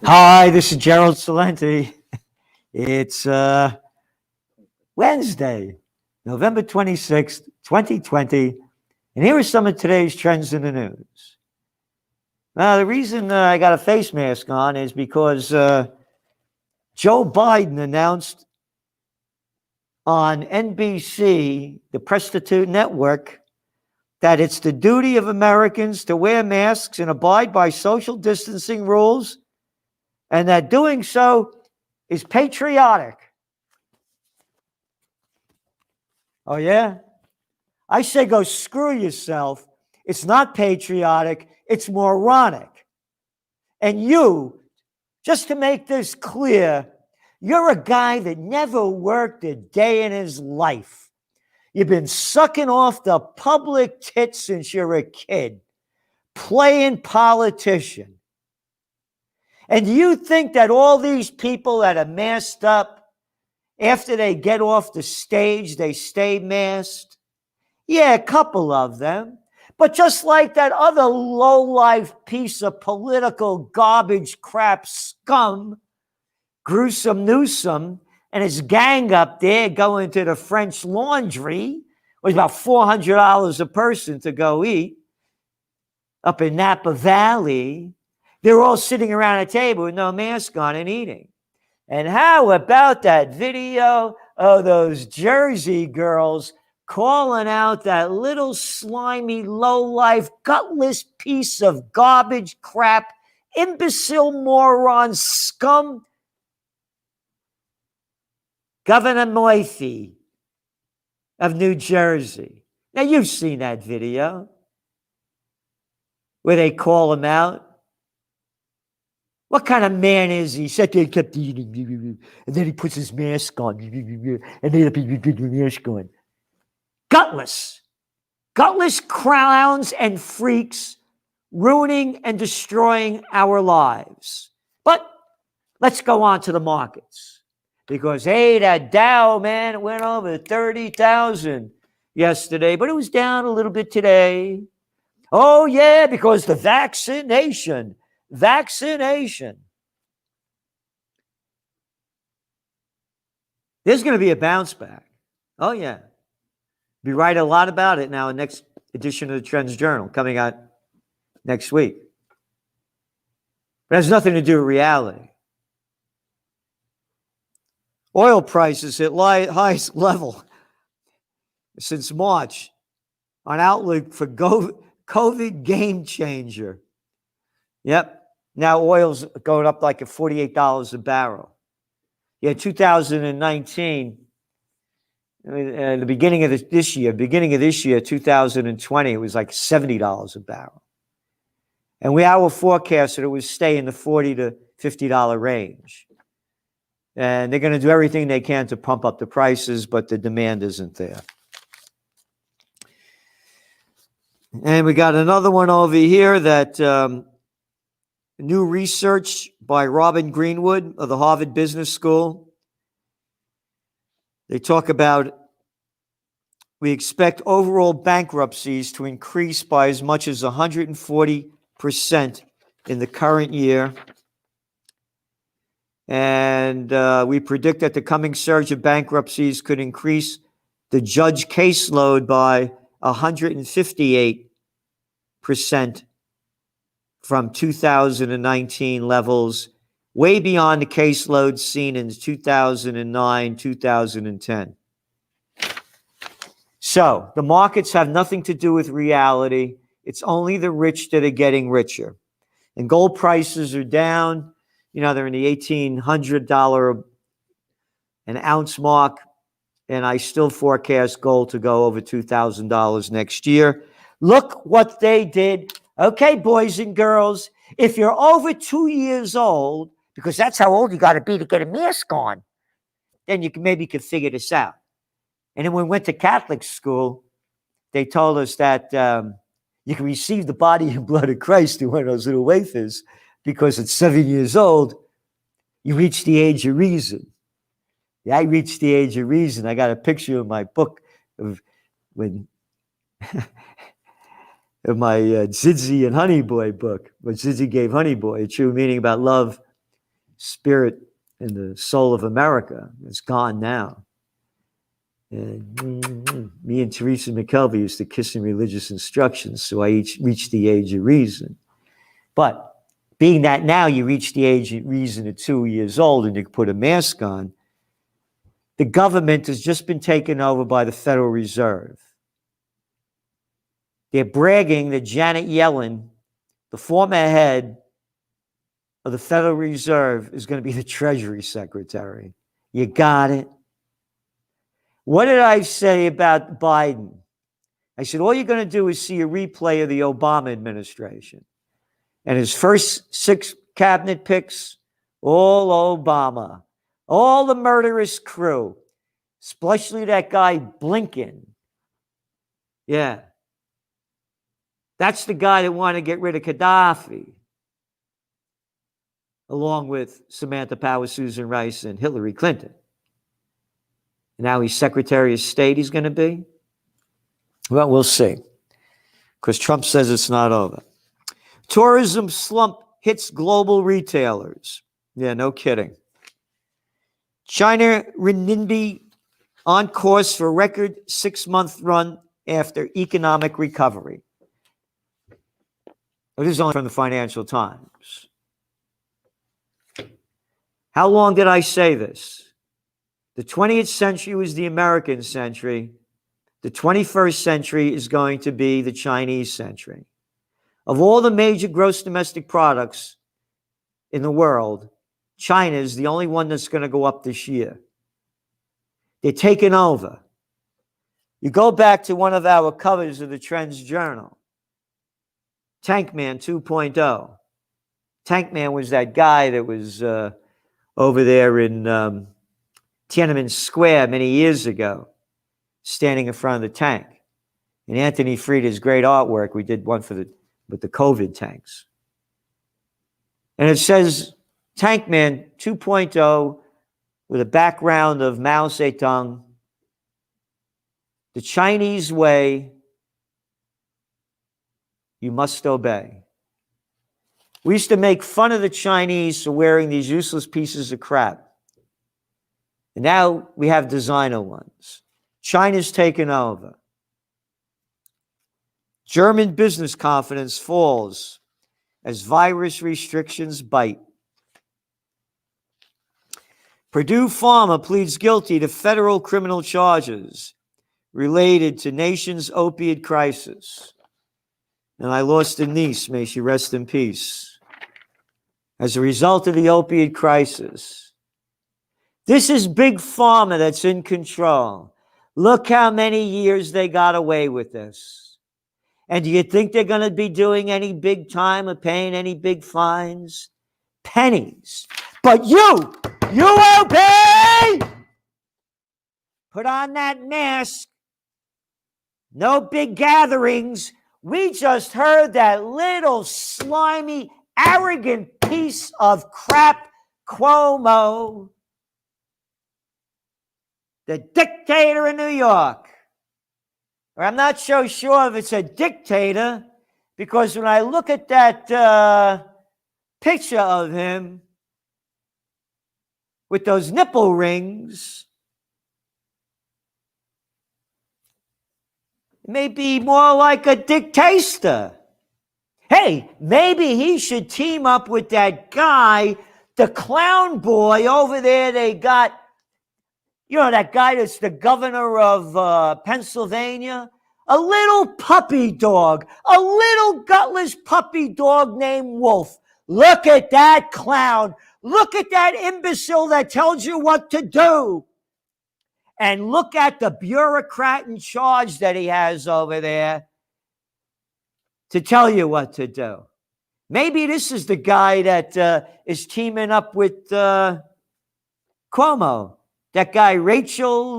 Hi, this is Gerald Celente. It's Wednesday, November 26th, 2020, and here are some of today's trends in the news. Now, the reason I got a face mask on is because Joe Biden announced on NBC, the Prostitute Network, that it's the duty of Americans to wear masks and abide by social distancing rules, and that doing so is patriotic. Oh, yeah? I say go screw yourself. It's not patriotic. It's moronic. And you, just to make this clear, you're a guy that never worked a day in his life. You've been sucking off the public tit since you're a kid, playing politician. And do you think that all these people that are masked up, after they get off the stage, they stay masked? Yeah, a couple of them. But just like that other low-life piece of political garbage crap scum, Gruesome Newsom, and his gang up there going to the French Laundry, it was about $400 a person to go eat up in Napa Valley. They're all sitting around a table with no mask on and eating. And how about that video of those Jersey girls calling out that little slimy, low-life, gutless piece of garbage crap, imbecile moron scum, Governor Murphy of New Jersey? Now, you've seen that video where they call him out. What kind of man is he? Sat there and kept eating, and then he puts his mask on, and then he puts the mask on. Gutless. Gutless clowns and freaks ruining and destroying our lives. But let's go on to the markets. Because, hey, that Dow, man, it went over 30,000 yesterday, but it was down a little bit today. Oh, yeah, because the vaccination. There's going to be a bounce back. Oh, yeah. We write a lot about it now in next edition of the Trends Journal coming out next week. But it has nothing to do with reality. Oil prices at highest level since March on outlook for COVID game changer. Yep. Now oil's going up like at $48 a barrel. Yeah, 2019, the beginning of this year, 2020, it was like $70 a barrel. And our forecasted it would stay in the $40 to $50 range. And they're going to do everything they can to pump up the prices, but the demand isn't there. And we got another one over here that new research by Robin Greenwood of the Harvard Business School. They talk about we expect overall bankruptcies to increase by as much as 140% in the current year. And we predict that the coming surge of bankruptcies could increase the judge caseload by 158% from 2019 levels, way beyond the caseload seen in 2009, 2010. So the markets have nothing to do with reality. It's only the rich that are getting richer. And gold prices are down. You know, they're in the $1,800 an ounce mark. And I still forecast gold to go over $2,000 next year. Look what they did. Okay, boys and girls, if you're over 2 years old, because that's how old you got to be to get a mask on, then you can maybe figure this out. And then when we went to Catholic school, they told us that you can receive the body and blood of Christ through one of those little wafers because at 7 years old, You reach the age of reason. Yeah, I reached the age of reason. I got a picture of my book of when of my Zizzy and Honey Boy book, what Zizzy gave Honey Boy, a true meaning about love, spirit, and the soul of America. It's gone now. And me and Teresa McKelvey used to kiss in religious instructions, so I reached the age of reason. But being that now you reach the age of reason at 2 years old and you can put a mask on, the government has just been taken over by the Federal Reserve. They're bragging that Janet Yellen, the former head of the Federal Reserve, is going to be the Treasury Secretary. You got it? What did I say about Biden? I said, all you're going to do is see a replay of the Obama administration. And his first 6 cabinet picks, all Obama. All the murderous crew, especially that guy Blinken. Yeah. That's the guy that wanted to get rid of Gaddafi, along with Samantha Power, Susan Rice, and Hillary Clinton. And now he's Secretary of State, he's going to be? Well, we'll see. Because Trump says it's not over. Tourism slump hits global retailers. Yeah, no kidding. China renminbi on course for a record 6-month run after economic recovery. This is only from the Financial Times. How long did I say this? The 20th century was the American century. The 21st century is going to be the Chinese century. Of all the major gross domestic products in the world, China is the only one that's going to go up this year. They're taking over. You go back to one of our covers of the Trends Journal, Tankman 2.0. Tankman was that guy that was over there in Tiananmen Square many years ago, standing in front of the tank. And Anthony Frieda's great artwork, we did one with the COVID tanks. And it says Tankman 2.0 with a background of Mao Zedong, the Chinese way, you must obey. We used to make fun of the Chinese for wearing these useless pieces of crap. And now we have designer ones. China's taken over. German business confidence falls as virus restrictions bite. Purdue Pharma pleads guilty to federal criminal charges related to nation's opiate crisis. And I lost a niece, may she rest in peace, as a result of the opiate crisis. This is big pharma that's in control. Look how many years they got away with this. And do you think they're going to be doing any big time or paying any big fines? Pennies. But you obey! Put on that mask. No big gatherings. We just heard that little slimy, arrogant piece of crap, Cuomo, the dictator in New York. Or I'm not so sure if it's a dictator, because when I look at that picture of him with those nipple rings, it may be more like a dictator. Hey, maybe he should team up with that guy, the clown boy over there they got. You know, that guy that's the governor of Pennsylvania? A little puppy dog, a little gutless puppy dog named Wolf. Look at that clown. Look at that imbecile that tells you what to do. And look at the bureaucrat in charge that he has over there to tell you what to do. Maybe this is the guy that is teaming up with Cuomo. That guy, Rachel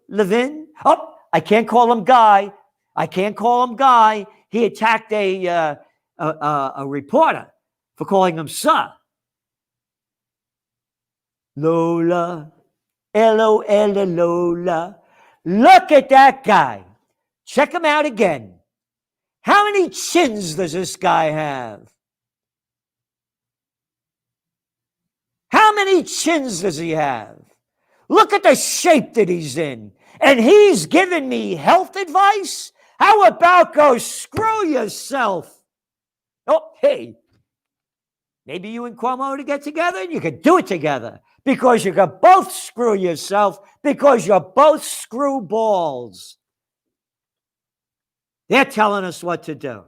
Levin. Oh, I can't call him Guy. I can't call him Guy. He attacked a reporter for calling him sir. Lola, L-O-L, Lola. Look at that guy. Check him out again. How many chins does this guy have? How many chins does he have? Look at the shape that he's in. And he's giving me health advice? How about go screw yourself? Oh, hey, maybe you and Cuomo to get together and you could do it together because you could both screw yourself because you're both screwballs. They're telling us what to do.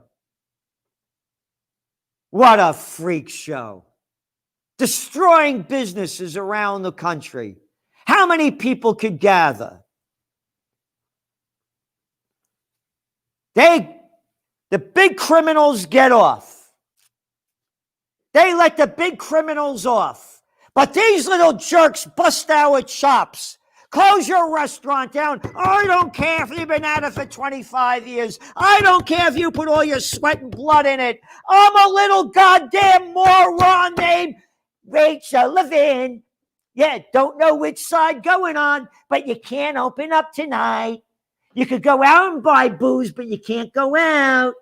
What a freak show. Destroying businesses around the country. How many people could gather? The big criminals get off. They let the big criminals off. But these little jerks bust our chops. Close your restaurant down. I don't care if you've been at it for 25 years. I don't care if you put all your sweat and blood in it. I'm a little goddamn moron named Rachel Levin. Yeah, don't know which side going on, but you can't open up tonight. You could go out and buy booze, but you can't go out.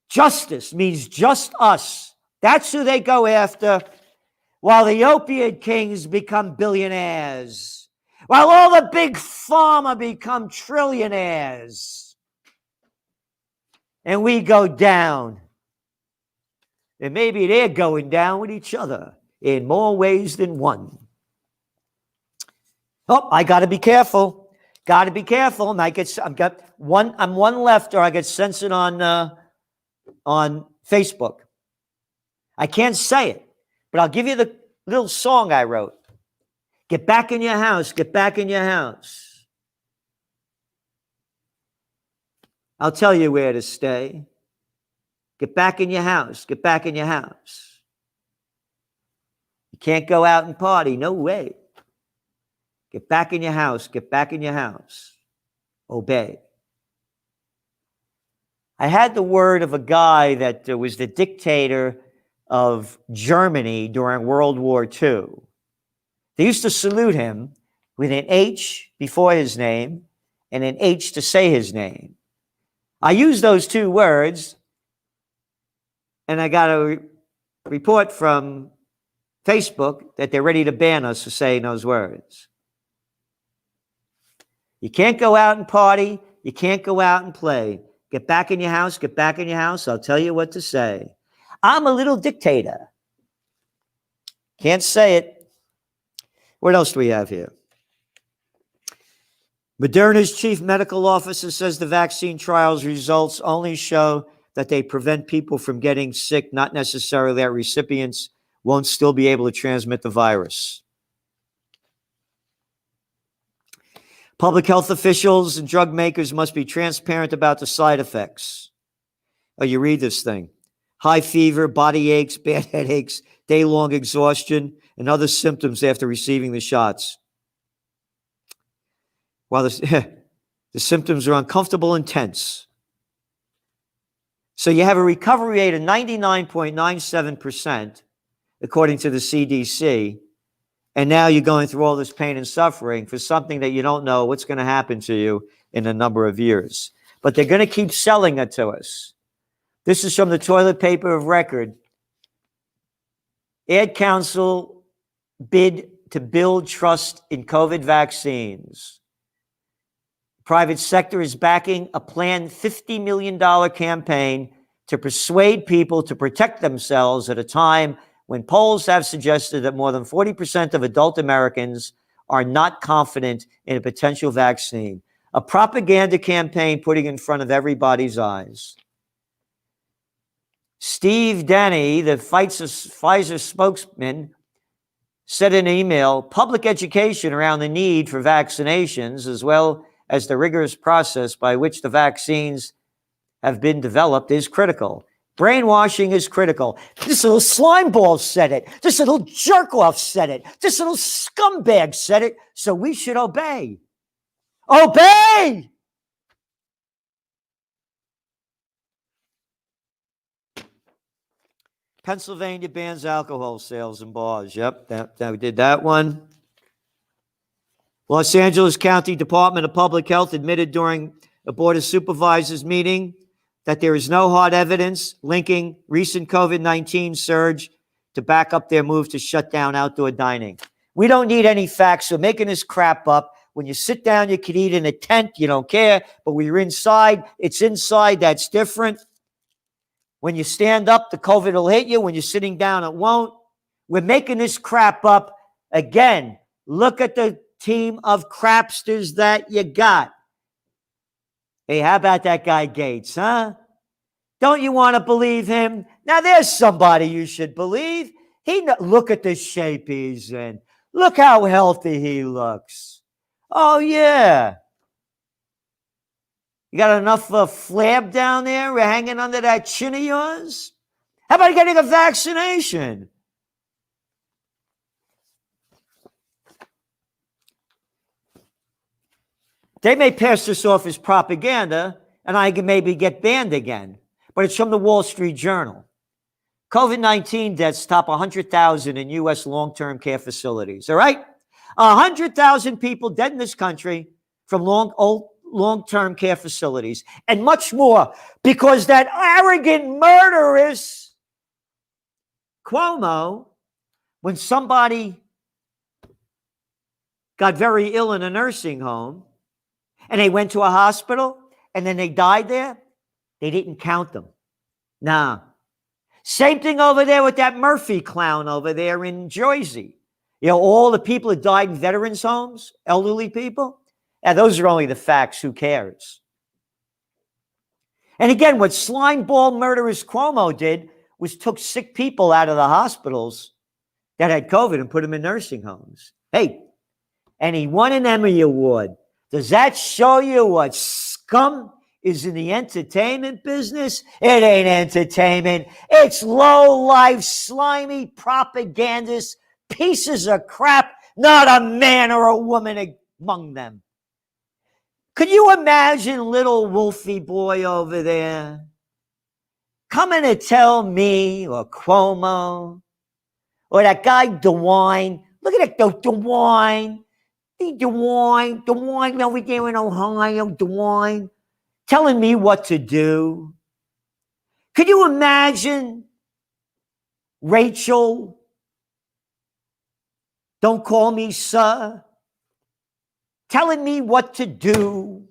Justice means just us. That's who they go after, while the opiate kings become billionaires, while all the big pharma become trillionaires. And we go down. And maybe they're going down with each other in more ways than one. Oh, I got to be careful. Got to be careful. And I'm one left, or I get censored on Facebook. I can't say it, but I'll give you the little song I wrote. Get back in your house. Get back in your house. I'll tell you where to stay. Get back in your house. Get back in your house. You can't go out and party. No way. Get back in your house. Get back in your house. Obey. I had the word of a guy that was the dictator of Germany during World War II. They used to salute him with an H before his name and an H to say his name. I used those two words, and I got a report from Facebook that they're ready to ban us for saying those words. You can't go out and party. You can't go out and play. Get back in your house. Get back in your house. I'll tell you what to say. I'm a little dictator. Can't say it. What else do we have here? Moderna's chief medical officer says the vaccine trials results only show that they prevent people from getting sick, not necessarily that recipients won't still be able to transmit the virus. Public health officials and drug makers must be transparent about the side effects. Oh, you read this thing. High fever, body aches, bad headaches, day-long exhaustion, and other symptoms after receiving the shots. While the symptoms are uncomfortable and tense. So you have a recovery rate of 99.97%, according to the CDC, and now you're going through all this pain and suffering for something that you don't know what's going to happen to you in a number of years. But they're going to keep selling it to us. This is from the toilet paper of record. Ad Council bid to build trust in COVID vaccines. Private sector is backing a planned $50 million campaign to persuade people to protect themselves at a time when polls have suggested that more than 40% of adult Americans are not confident in a potential vaccine. A propaganda campaign putting in front of everybody's eyes. Steve Denny, the Pfizer spokesman, said in an email, public education around the need for vaccinations, as well as the rigorous process by which the vaccines have been developed, is critical. Brainwashing is critical. This little slimeball said it. This little jerk-off said it. This little scumbag said it. So we should obey. Obey! Pennsylvania bans alcohol sales in bars. Yep, that we did that one. Los Angeles County Department of Public Health admitted during a Board of Supervisors meeting that there is no hard evidence linking recent COVID-19 surge to back up their move to shut down outdoor dining. We don't need any facts. We're making this crap up. When you sit down, you can eat in a tent. You don't care. But when you're inside, it's inside. That's different. When you stand up, the COVID will hit you. When you're sitting down, it won't. We're making this crap up. Again, look at the team of crapsters that you got. Hey, how about that guy Gates, huh? Don't you want to believe him? Now, there's somebody you should believe. Look at the shape he's in. Look how healthy he looks. Oh, yeah. You got enough flab down there hanging under that chin of yours? How about getting a vaccination? They may pass this off as propaganda, and I can maybe get banned again. But it's from the Wall Street Journal. COVID-19 deaths top 100,000 in U.S. long-term care facilities. All right? 100,000 people dead in this country from long-term care facilities. And much more because that arrogant, murderous Cuomo, when somebody got very ill in a nursing home, and they went to a hospital, and then they died there, they didn't count them. Nah. Same thing over there with that Murphy clown over there in Jersey. You know, all the people that died in veterans' homes, elderly people, yeah, those are only the facts. Who cares? And again, what slimeball murderous Cuomo did was took sick people out of the hospitals that had COVID and put them in nursing homes. Hey, and he won an Emmy Award. Does that show you what scum is in the entertainment business? It ain't entertainment. It's low-life, slimy propagandists, pieces of crap, not a man or a woman among them. Could you imagine little Wolfie boy over there coming to tell me or Cuomo or that guy DeWine? Look at that DeWine. DeWine over there in Ohio, DeWine, telling me what to do. Could you imagine Rachel, don't call me sir, telling me what to do?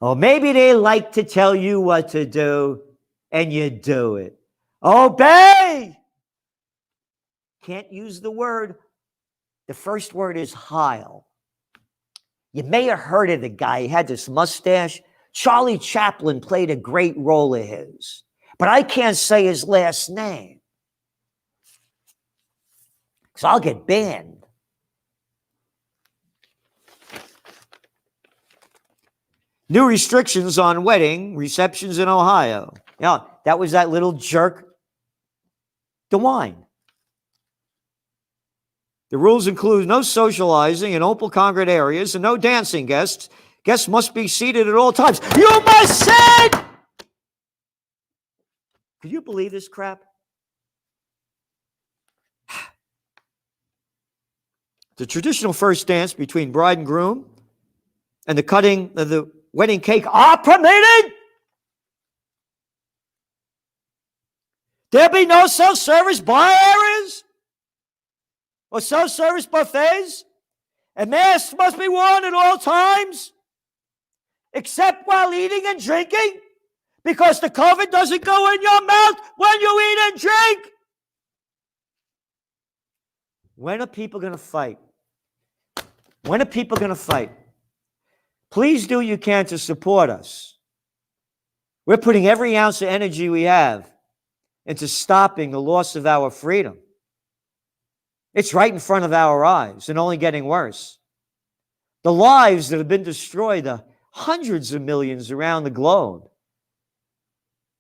Or maybe they like to tell you what to do and you do it. Obey! Can't use the word. The first word is Heil. You may have heard of the guy. He had this mustache. Charlie Chaplin played a great role of his. But I can't say his last name, because I'll get banned. New restrictions on wedding receptions in Ohio. Yeah, that was that little jerk, DeWine. The rules include no socializing in open congregate areas and no dancing guests. Guests must be seated at all times. You must sit! Could you believe this crap? The traditional first dance between bride and groom and the cutting of the wedding cake are permitted. There'll be no self-service bar areas or self-service buffets, and masks must be worn at all times, except while eating and drinking, because the COVID doesn't go in your mouth when you eat and drink. When are people going to fight? When are people going to fight? Please do what you can to support us. We're putting every ounce of energy we have into stopping the loss of our freedom. It's right in front of our eyes and only getting worse. The lives that have been destroyed, the hundreds of millions around the globe,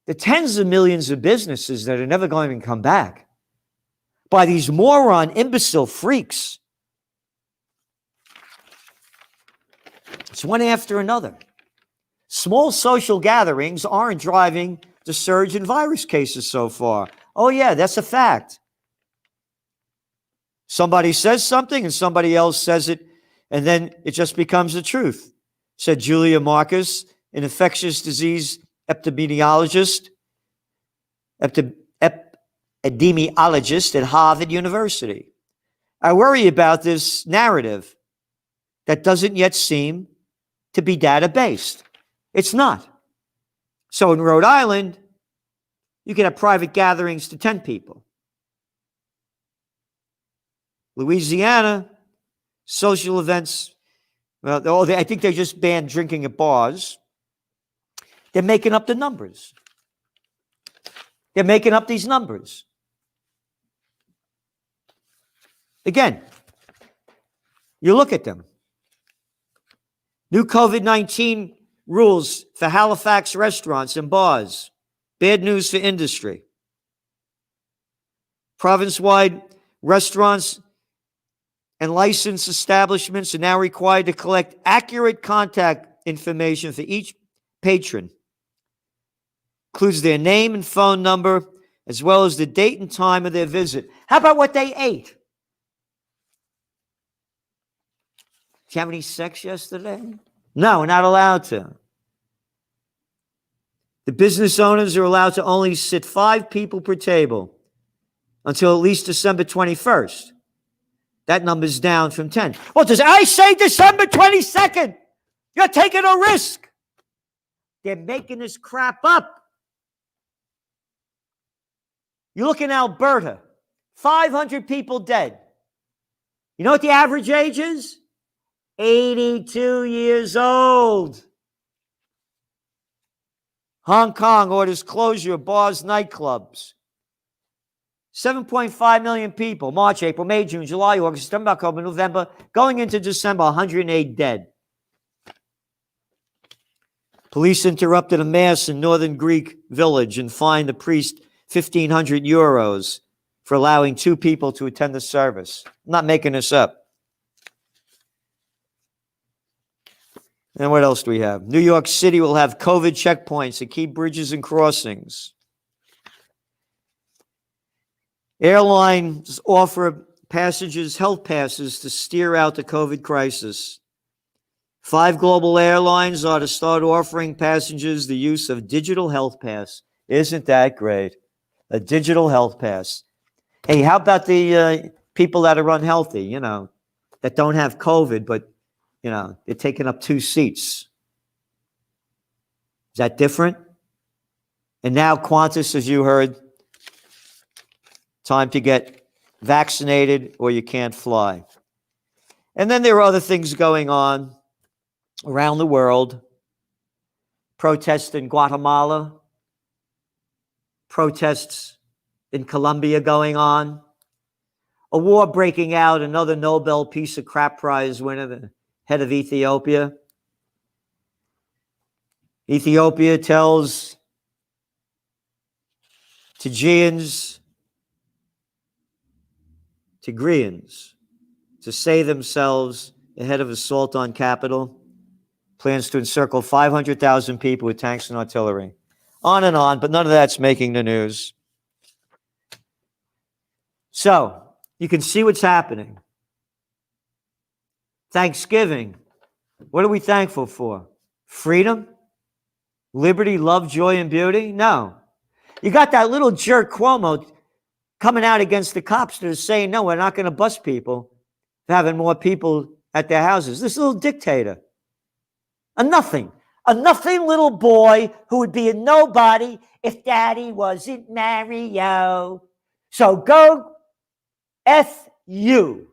the tens of millions of businesses that are never going to come back by these moron, imbecile freaks. It's one after another. Small social gatherings aren't driving the surge in virus cases so far. Oh, yeah, that's a fact. Somebody says something and somebody else says it, and then it just becomes the truth, said Julia Marcus, an infectious disease epidemiologist at Harvard University. I worry about this narrative that doesn't yet seem to be data-based. It's not. So in Rhode Island, you can have private gatherings to 10 people. Louisiana, social events, well, I think they just banned drinking at bars. They're making up the numbers. They're making up these numbers. Again, you look at them. New COVID-19 rules for Halifax restaurants and bars. Bad news for industry. Province-wide restaurants and licensed establishments are now required to collect accurate contact information for each patron. Includes their name and phone number, as well as the date and time of their visit. How about what they ate? Did you have any sex yesterday? No, we're not allowed to. The business owners are allowed to only sit 5 people per table until at least December 21st. That number's down from 10. Well, does I say December 22nd? You're taking a risk. They're making this crap up. You look in Alberta, 500 people dead. You know what the average age is? 82 years old. Hong Kong orders closure of bars, nightclubs. 7.5 million people. March, April, May, June, July, August, September, October, November. Going into December, 108 dead. Police interrupted a mass in northern Greek village and fined the priest 1,500 euros for allowing 2 people to attend the service. I'm not making this up. And what else do we have? New York City will have COVID checkpoints at key bridges and crossings. Airlines offer passengers health passes to steer out the COVID crisis. 5 global airlines are to start offering passengers the use of digital health pass. Isn't that great? A digital health pass. Hey, how about the people that are unhealthy, that don't have COVID, but, they're taking up 2 seats? Is that different? And now Qantas, as you heard, time to get vaccinated or you can't fly. And then there are other things going on around the world. Protests in Guatemala. Protests in Colombia going on. A war breaking out, another Nobel Peace of Crap Prize winner, the head of Ethiopia. Ethiopia tells Tigrayans to save themselves ahead of assault on capital. Plans to encircle 500,000 people with tanks and artillery. On and on, but none of that's making the news. So, you can see what's happening. Thanksgiving. What are we thankful for? Freedom? Liberty, love, joy, and beauty? No. You got that little jerk Cuomo coming out against the cops that are saying, no, we're not going to bust people for having more people at their houses. This little dictator. A nothing little boy who would be a nobody if daddy wasn't Mario. So go F you.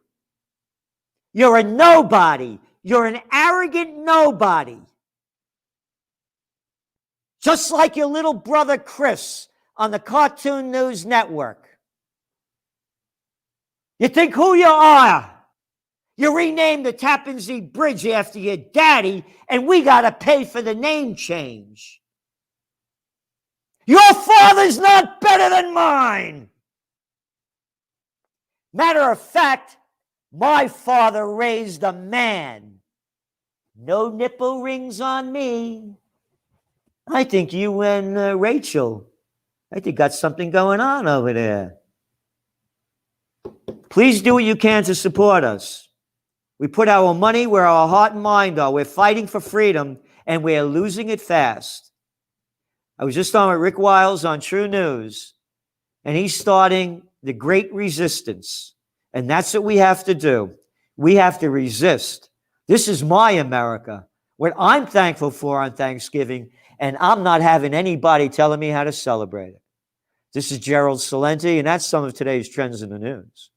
You're a nobody. You're an arrogant nobody. Just like your little brother Chris on the Cartoon News Network. You think who you are? You renamed the Tappan Zee Bridge after your daddy, and we got to pay for the name change. Your father's not better than mine. Matter of fact, my father raised a man. No nipple rings on me. I think you and Rachel, I think got something going on over there. Please do what you can to support us. We put our money where our heart and mind are. We're fighting for freedom, and we're losing it fast. I was just on with Rick Wiles on True News, and he's starting the great resistance. And that's what we have to do. We have to resist. This is my America. What I'm thankful for on Thanksgiving, and I'm not having anybody telling me how to celebrate it. This is Gerald Celente, and that's some of today's trends in the news.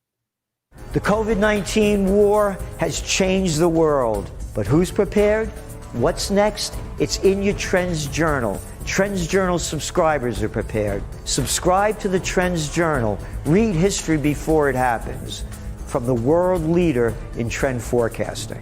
The COVID-19 war has changed the world, but who's prepared? What's next? It's in your Trends Journal. Trends Journal subscribers are prepared. Subscribe to the Trends Journal. Read history before it happens. From the world leader in trend forecasting.